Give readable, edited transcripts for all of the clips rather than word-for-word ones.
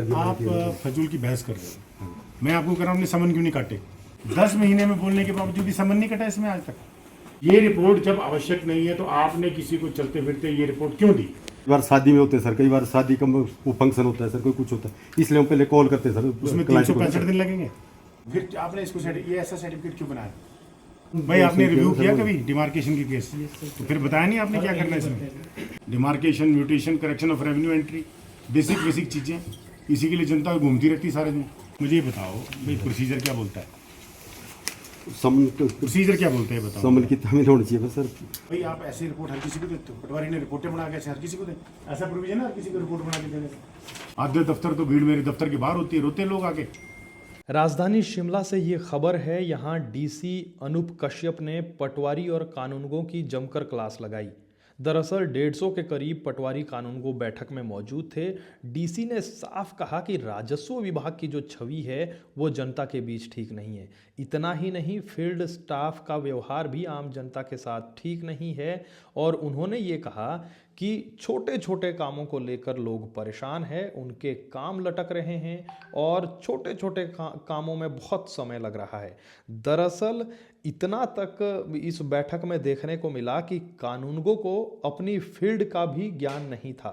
आप फजूल की बहस कर रहे हो। मैं आपको कह रहा हूँ आपने समन क्यों नहीं काटे? 10 महीने में बोलने के बावजूद भी समन नहीं कटा इसमें आज तक। ये रिपोर्ट जब आवश्यक नहीं है तो आपने किसी को चलते फिरते ये रिपोर्ट क्यों दी? कई बार शादी में होते हैं सर, कई बार शादी का वो फंक्शन होता है सर, कोई कुछ होता है, इसलिए हम पहले कॉल करते हैं सर। उसमें client को। 365 दिन लगेंगे। फिर आपने इसको ये ऐसा सर्टिफिकेट क्यों बनाया? भाई आपने रिव्यू किया कभी डिमार्केशन की केस? तो फिर बताया नहीं आपने क्या करना है इसमें? Demarcation, mutation, correction of revenue entry, basic चीजें, इसी के लिए जनता घूमती रहती सारे दिन। मुझे ये बताओ भाई प्रोसीजर क्या बोलता है? प्रोसीजर क्या बोलते हैं बताओ? समन की तमील होनी चाहिए बस सर। भाई आप ऐसी रिपोर्ट हर किसी को देते हो? पटवारी ने रिपोर्टें बना के ऐसे हर किसी को दे, ऐसा प्रोविजन है हर किसी को रिपोर्ट बना के देने का? आधे दफ्तर तो भीड़ मेरे दफ्तर के बाहर होती है, रोते लोग आके। राजधानी शिमला से ये खबर है। यहाँ डीसी अनूप कश्यप ने पटवारी और कानूनगों की जमकर क्लास लगाई। दरअसल 150 के करीब पटवारी कानूनगो बैठक में मौजूद थे। डीसी ने साफ कहा कि राजस्व विभाग की जो छवि है वो जनता के बीच ठीक नहीं है। इतना ही नहीं, फील्ड स्टाफ का व्यवहार भी आम जनता के साथ ठीक नहीं है। और उन्होंने ये कहा कि छोटे छोटे कामों को लेकर लोग परेशान हैं, उनके काम लटक रहे हैं और छोटे छोटे कामों में बहुत समय लग रहा है। दरअसल इतना तक इस बैठक में देखने को मिला कि कानूनगो को अपनी फील्ड का भी ज्ञान नहीं था।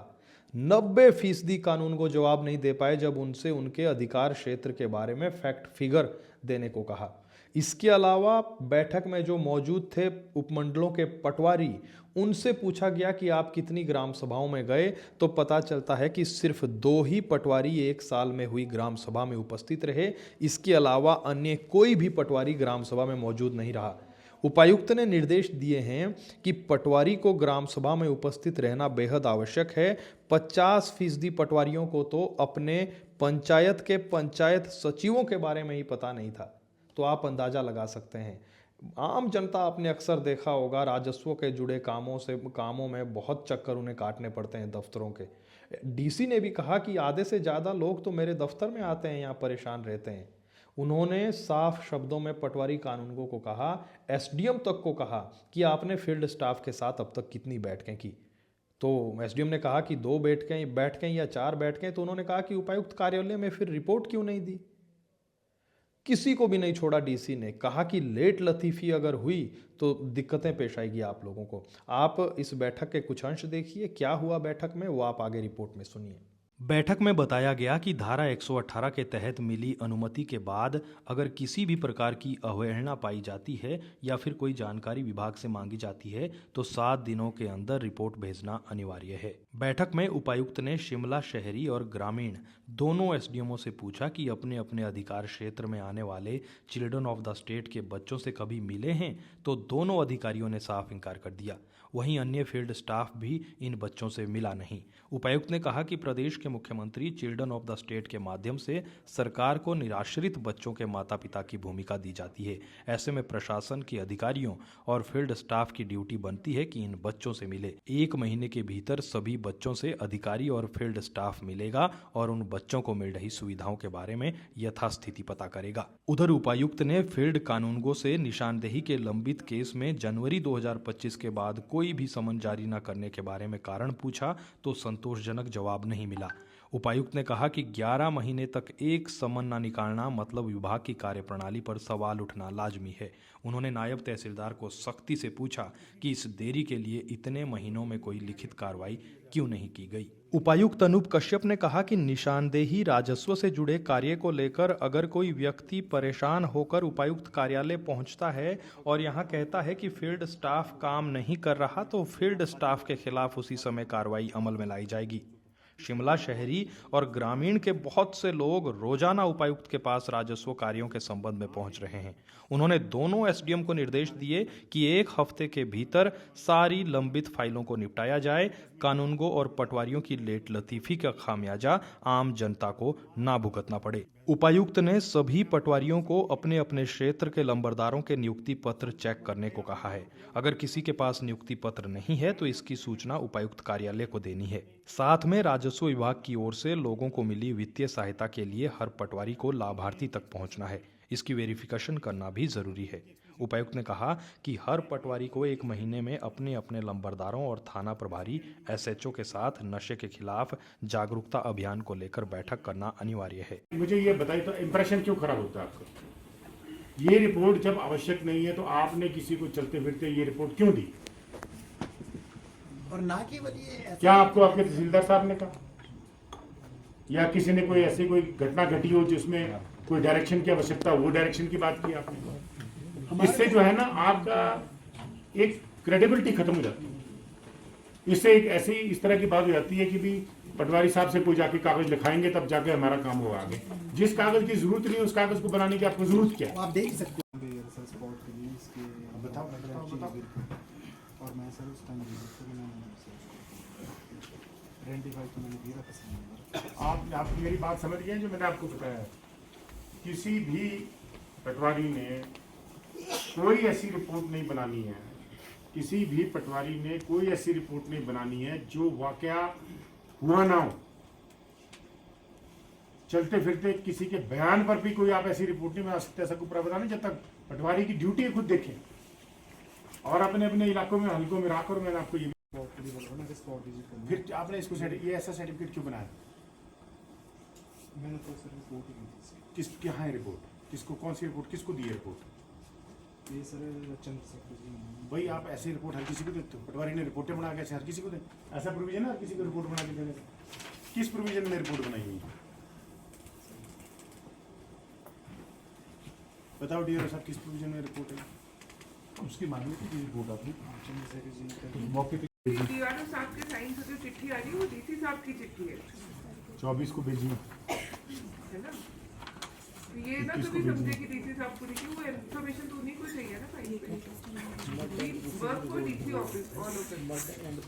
90% कानूनगो जवाब नहीं दे पाए जब उनसे उनके अधिकार क्षेत्र के बारे में फैक्ट फिगर देने को कहा। इसके अलावा बैठक में जो मौजूद थे उपमंडलों के पटवारी, उनसे पूछा गया कि आप कितनी ग्राम सभाओं में गए, तो पता चलता है कि सिर्फ 2 ही पटवारी 1 साल में हुई ग्राम सभा में उपस्थित रहे। इसके अलावा अन्य कोई भी पटवारी ग्राम सभा में मौजूद नहीं रहा। उपायुक्त ने निर्देश दिए हैं कि पटवारी को ग्राम सभा में उपस्थित रहना बेहद आवश्यक है। 50% पटवारियों को तो अपने पंचायत के पंचायत सचिवों के बारे में ही पता नहीं था। तो आप अंदाजा लगा सकते हैं। आम जनता आपने अक्सर देखा होगा, राजस्व के जुड़े कामों में बहुत चक्कर उन्हें काटने पड़ते हैं दफ्तरों के। डीसी ने भी कहा कि आधे से ज़्यादा लोग तो मेरे दफ्तर में आते हैं, यहाँ परेशान रहते हैं। उन्होंने साफ शब्दों में पटवारी कानूनगो को कहा, एसडीएम तक को कहा कि आपने फील्ड स्टाफ के साथ अब तक कितनी बैठकें की? तो एसडीएम ने कहा कि 2 बैठकें या 4 बैठकें। तो उन्होंने कहा कि उपायुक्त कार्यालय में फिर रिपोर्ट क्यों नहीं दी? किसी को भी नहीं छोड़ा। डीसी ने कहा कि लेट लतीफ़ी अगर हुई तो दिक्कतें पेश आएगी आप लोगों को। आप इस बैठक के कुछ अंश देखिए, क्या हुआ बैठक में वो आप आगे रिपोर्ट में सुनिए। बैठक में बताया गया कि धारा 118 के तहत मिली अनुमति के बाद अगर किसी भी प्रकार की अवहेलना पाई जाती है या फिर कोई जानकारी विभाग से मांगी जाती है तो 7 दिनों के अंदर रिपोर्ट भेजना अनिवार्य है। बैठक में उपायुक्त ने शिमला शहरी और ग्रामीण दोनों एसडीएमओ से पूछा कि अपने अपने अधिकार क्षेत्र में आने वाले चिल्ड्रन ऑफ द स्टेट के बच्चों से कभी मिले हैं, तो दोनों अधिकारियों ने साफ इनकार कर दिया। वहीं अन्य फील्ड स्टाफ भी इन बच्चों से मिला नहीं। उपायुक्त ने कहा कि प्रदेश के मुख्यमंत्री चिल्ड्रन ऑफ द स्टेट के माध्यम से सरकार को निराश्रित बच्चों के माता पिता की भूमिका दी जाती है। ऐसे में प्रशासन के अधिकारियों और फील्ड स्टाफ की ड्यूटी बनती है कि इन बच्चों से मिले। 1 महीने के भीतर सभी बच्चों से अधिकारी और फील्ड स्टाफ मिलेगा और उन बच्चों को मिल रही सुविधाओं के बारे में यथास्थिति पता करेगा। उधर उपायुक्त ने फील्ड कानूनगो से निशानदेही के लंबित केस में जनवरी 2025 के बाद कोई भी समन जारी न करने के बारे में कारण पूछा तो संतोषजनक जवाब नहीं मिला। उपायुक्त ने कहा कि 11 महीने तक एक समन न निकालना मतलब विभाग की कार्यप्रणाली पर सवाल उठना लाजमी है। उन्होंने नायब तहसीलदार को सख्ती से पूछा कि इस देरी के लिए इतने महीनों में कोई लिखित कार्रवाई क्यों नहीं की गई। उपायुक्त अनूप कश्यप ने कहा कि निशानदेही राजस्व से जुड़े कार्य को लेकर अगर कोई व्यक्ति परेशान होकर उपायुक्त कार्यालय पहुंचता है और यहां कहता है कि फील्ड स्टाफ काम नहीं कर रहा, तो फील्ड स्टाफ के खिलाफ उसी समय कार्रवाई अमल में लाई जाएगी। शिमला शहरी और ग्रामीण के बहुत से लोग रोजाना उपायुक्त के पास राजस्व कार्यों के संबंध में पहुंच रहे हैं। उन्होंने दोनों एसडीएम को निर्देश दिए कि 1 हफ्ते के भीतर सारी लंबित फाइलों को निपटाया जाए। कानूनगो और पटवारियों की लेट लतीफी का खामियाजा आम जनता को ना भुगतना पड़े। उपायुक्त ने सभी पटवारियों को अपने अपने क्षेत्र के लंबरदारों के नियुक्ति पत्र चेक करने को कहा है। अगर किसी के पास नियुक्ति पत्र नहीं है तो इसकी सूचना उपायुक्त कार्यालय को देनी है। साथ में राजस्व विभाग की ओर से लोगों को मिली वित्तीय सहायता के लिए हर पटवारी को लाभार्थी तक पहुंचना है। इसकी वेरिफिकेशन करना भी जरूरी है। उपायुक्त ने कहा कि हर पटवारी को 1 महीने में अपने अपने लंबरदारों और थाना प्रभारी एसएचओ के साथ नशे के खिलाफ जागरूकता अभियान को लेकर बैठक करना अनिवार्य है। मुझे ये बताइए तो इम्प्रेशन क्यों खराब होता है आपका? ये रिपोर्ट जब आवश्यक नहीं है तो आपने किसी को चलते फिरते ये रिपोर्ट क्यों दी? और ना केवल ये क्या आपको आपके तहसीलदार साहब ने कहा या किसी ने कोई ऐसी कोई घटना घटी हो जिसमें कोई डायरेक्शन की आवश्यकता हो, वो डायरेक्शन की बात की आपने? इससे जो है ना आपका एक क्रेडिबिलिटी खत्म हो जाती है। इससे एक ऐसी इस तरह की बात हो जाती है कि भी पटवारी साहब से कोई जाके कागज लिखाएंगे तब जाके हमारा काम होगा आगे। जिस कागज की जरूरत नहीं है उस कागज को बनाने की आपको जरूरत क्या है? आप देख ही सकते बताओ बताओ। और मैं सर उस टाइम आइडेंटिफाई तो मैंने दिया था। आप मेरी बात समझ गए जो मैंने आपको बताया? किसी भी पटवारी ने कोई ऐसी रिपोर्ट नहीं बनानी है, किसी भी पटवारी ने कोई ऐसी रिपोर्ट नहीं बनानी है जो वाकया हुआ ना हो। चलते फिरते किसी के बयान पर भी कोई आप ऐसी रिपोर्ट नहीं बना सकते, ऐसा कोई प्रावधान नहीं जब तक पटवारी की ड्यूटी है खुद देखें और अपने अपने इलाकों में हल्कों में राखो। मैंने आपको ये फिर आपने इसको ये ऐसा सर्टिफिकेट क्यों बनाया? मैंने तो सर रिपोर्ट ही की थी। किस क्या है रिपोर्ट? किसको कौन सी रिपोर्ट किसको दी है रिपोर्ट? ये सर चंद्रशेखर जी ने। भाई आप ऐसी रिपोर्ट हर किसी को देते हो? पटवारी ने रिपोर्टें बना के ऐसे हर किसी को दे? ऐसा प्रोविजन है हर किसी को रिपोर्ट बना के देने का? किस प्रोविजन में रिपोर्ट बनाई हुई है? बताओ डीआरओ साहब किस प्रोविजन में रिपोर्ट है? उसकी मांगने की रिपोर्ट आपने चंद्रशेखर जी का मौके पे डीआरओ साहब के साइन से जो चिट्ठी आ रही है वो डीसी साहब की चिट्ठी है 24 को भेजी है ना? तो ये ना कभी समझे कि डीसी साहब को लिखी वो इन्फॉर्मेशन तो उन्हीं को चाहिए ना फाइल पे। Work for DC office all over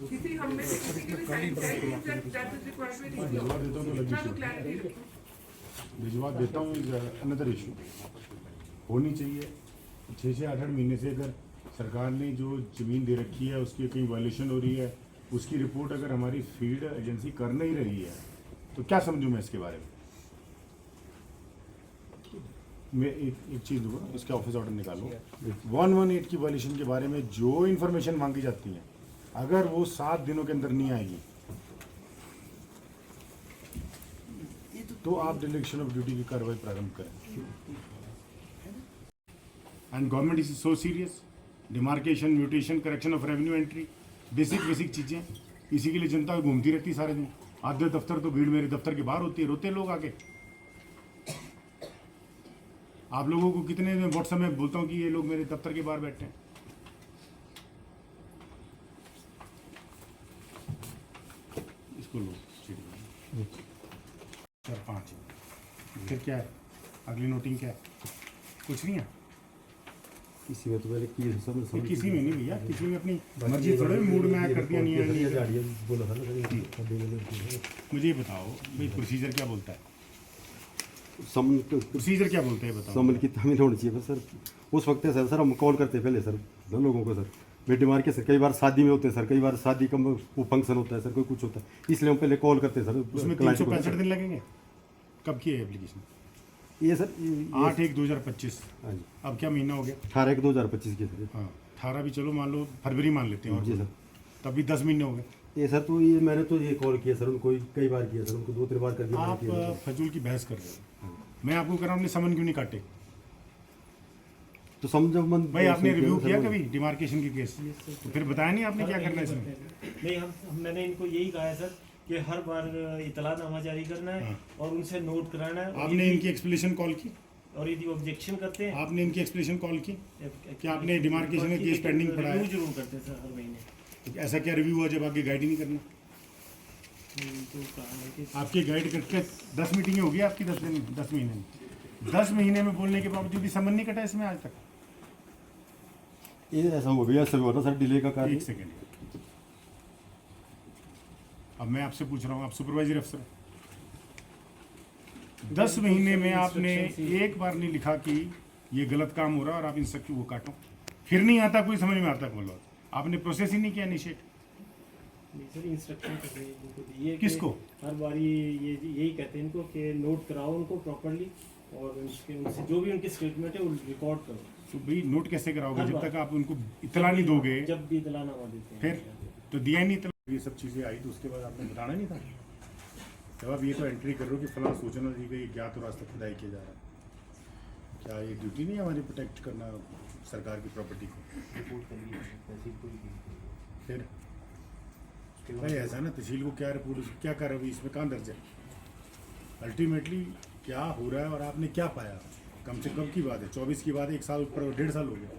किसी हम में से किसी के भी साइन चाहिए that is required by DC office. ना तो क्लैरिटी भिजवा देता हूँ। अनदर इशू होनी चाहिए 6 से 8 महीने से अगर सरकार ने जो ज़मीन दे रखी है उसकी कहीं वायलेशन हो रही है, उसकी रिपोर्ट अगर हमारी फील्ड एजेंसी कर नहीं रही है तो क्या समझूं मैं इसके बारे में? मैं एक चीज़ दूँगा, इसका ऑफिस ऑर्डर निकालो। 118 की वायलेशन के बारे में जो इन्फॉर्मेशन मांगी जाती है अगर वो 7 दिनों के अंदर नहीं आएगी तो आप डिलेक्शन ऑफ ड्यूटी की कार्रवाई प्रारंभ करें। And government is so serious. Demarcation, mutation, correction of revenue entry, basic चीज़ें इसी के लिए जनता घूमती रहती सारे दिन। आधे दफ्तर तो भीड़ मेरे दफ्तर के बाहर होती है, रोते लोग आके। आप लोगों को कितने मैं व्हाट्सएप में बोलता हूँ कि ये लोग मेरे दफ्तर के बाहर बैठे हैं। इसको लो 4-5 फिर क्या है? अगली नोटिंग क्या है? कुछ नहीं है इसी में तो मैंने की ये किसी में नहीं भैया, किसी में अपनी मर्जी थोड़े मूड में आया कर दिया नहीं है। बोला था ना। मुझे ये बताओ भाई प्रोसीजर क्या बोलता है? समन प्रोसीजर क्या बोलते हैं बताओ? समन की तमील होनी चाहिए बस सर। उस वक्त है सर हम कॉल करते पहले सर ना लोगों को सर बेटी मार के सर। कई बार शादी में होते हैं सर, कई बार शादी का वो फंक्शन होता है सर, कोई कुछ होता है, इसलिए हम पहले कॉल करते हैं सर। उसमें client को। 365 दिन लगेंगे? कब की है एप्लीकेशन? ये सर 8/1/2025। हाँ जी अब क्या महीना हो गया? 18/1/2025 की सर। हाँ 18 भी चलो मान लो, फरवरी मान लेते हैं और जी सर। तब भी 10 महीने हो गए। ये सर तो ये मैंने तो ये कॉल किया सर उनको कई बार किया सर, उनको 2-3 बार कर दिया। आप फजूल की बहस कर रहे हो। मैं आपको कह रहा हूँ, अपने समन क्यों नहीं काटे? तो समझो मन भाई आपने रिव्यू किया कभी डिमार्केशन की केस? तो फिर बताया नहीं आपने क्या करना है इसमें? नहीं मैंने इनको यही कहा है सर कि हर बार इतलानामा जारी करना है और उनसे नोट कराना है। आपने इनकी एक्सप्लेनेशन कॉल की? और यदि ऑब्जेक्शन करते हैं आपने इनकी एक्सप्लेनेशन कॉल की? क्या आपने डिमार्केशन का केस पेंडिंग पड़ा है? जरूर करते हैं सर हर महीने। तो ऐसा क्या रिव्यू हुआ जब आगे गाइड ही नहीं करना? तो कहा है कि आपकी गाइड करके 10 मीटिंगें होगी आपकी 10 महीने में। 10 महीने में बोलने के बावजूद भी समन नहीं कटा इसमें आज तक। ये ऐसा हो गया सर, हुआ सर डिले का कार्य। एक सेकेंड, अब मैं आपसे पूछ रहा हूँ, आप सुपरवाइजर अफसर, 10 महीने में आपने एक बार नहीं लिखा कि ये गलत काम हो रहा है और आप इन सब की वो काटो, फिर नहीं आता कोई समझ में आता बोलो। आपने प्रोसेस ही नहीं किया इनिशिएट। सर इंस्ट्रक्शन कर रहे हैं उनको दिए कि- किसको? हर बारी ये यही कहते हैं इनको कि नोट कराओ उनको प्रॉपरली, और उनसे जो भी उनकी स्टेटमेंट है वो रिकॉर्ड करो। तो भाई नोट कैसे कराओगे हर जब बार। तक आप उनको इतला नहीं दोगे? जब भी इतलानामा देते हैं फिर तो दिया ही नहीं इतला। ये सब चीज़ें आई तो उसके बाद आपने बताना नहीं था। जब आप ये तो एंट्री कर रहे हो कि फलां सूचना दी गई, ज्ञात और रास्ता खुदाई किया जा रहा है, क्या ये ड्यूटी नहीं है हमारी प्रोटेक्ट करना सरकार की प्रॉपर्टी को? फिर भाई ऐसा ना, तहसील को क्या रिपोर्ट, क्या कर रहे हो इसमें, कहाँ दर्ज है? अल्टीमेटली क्या हो रहा है और आपने क्या पाया? कम से कम की बात है, 24 की बात है, 1 साल ऊपर 1.5 साल हो गया।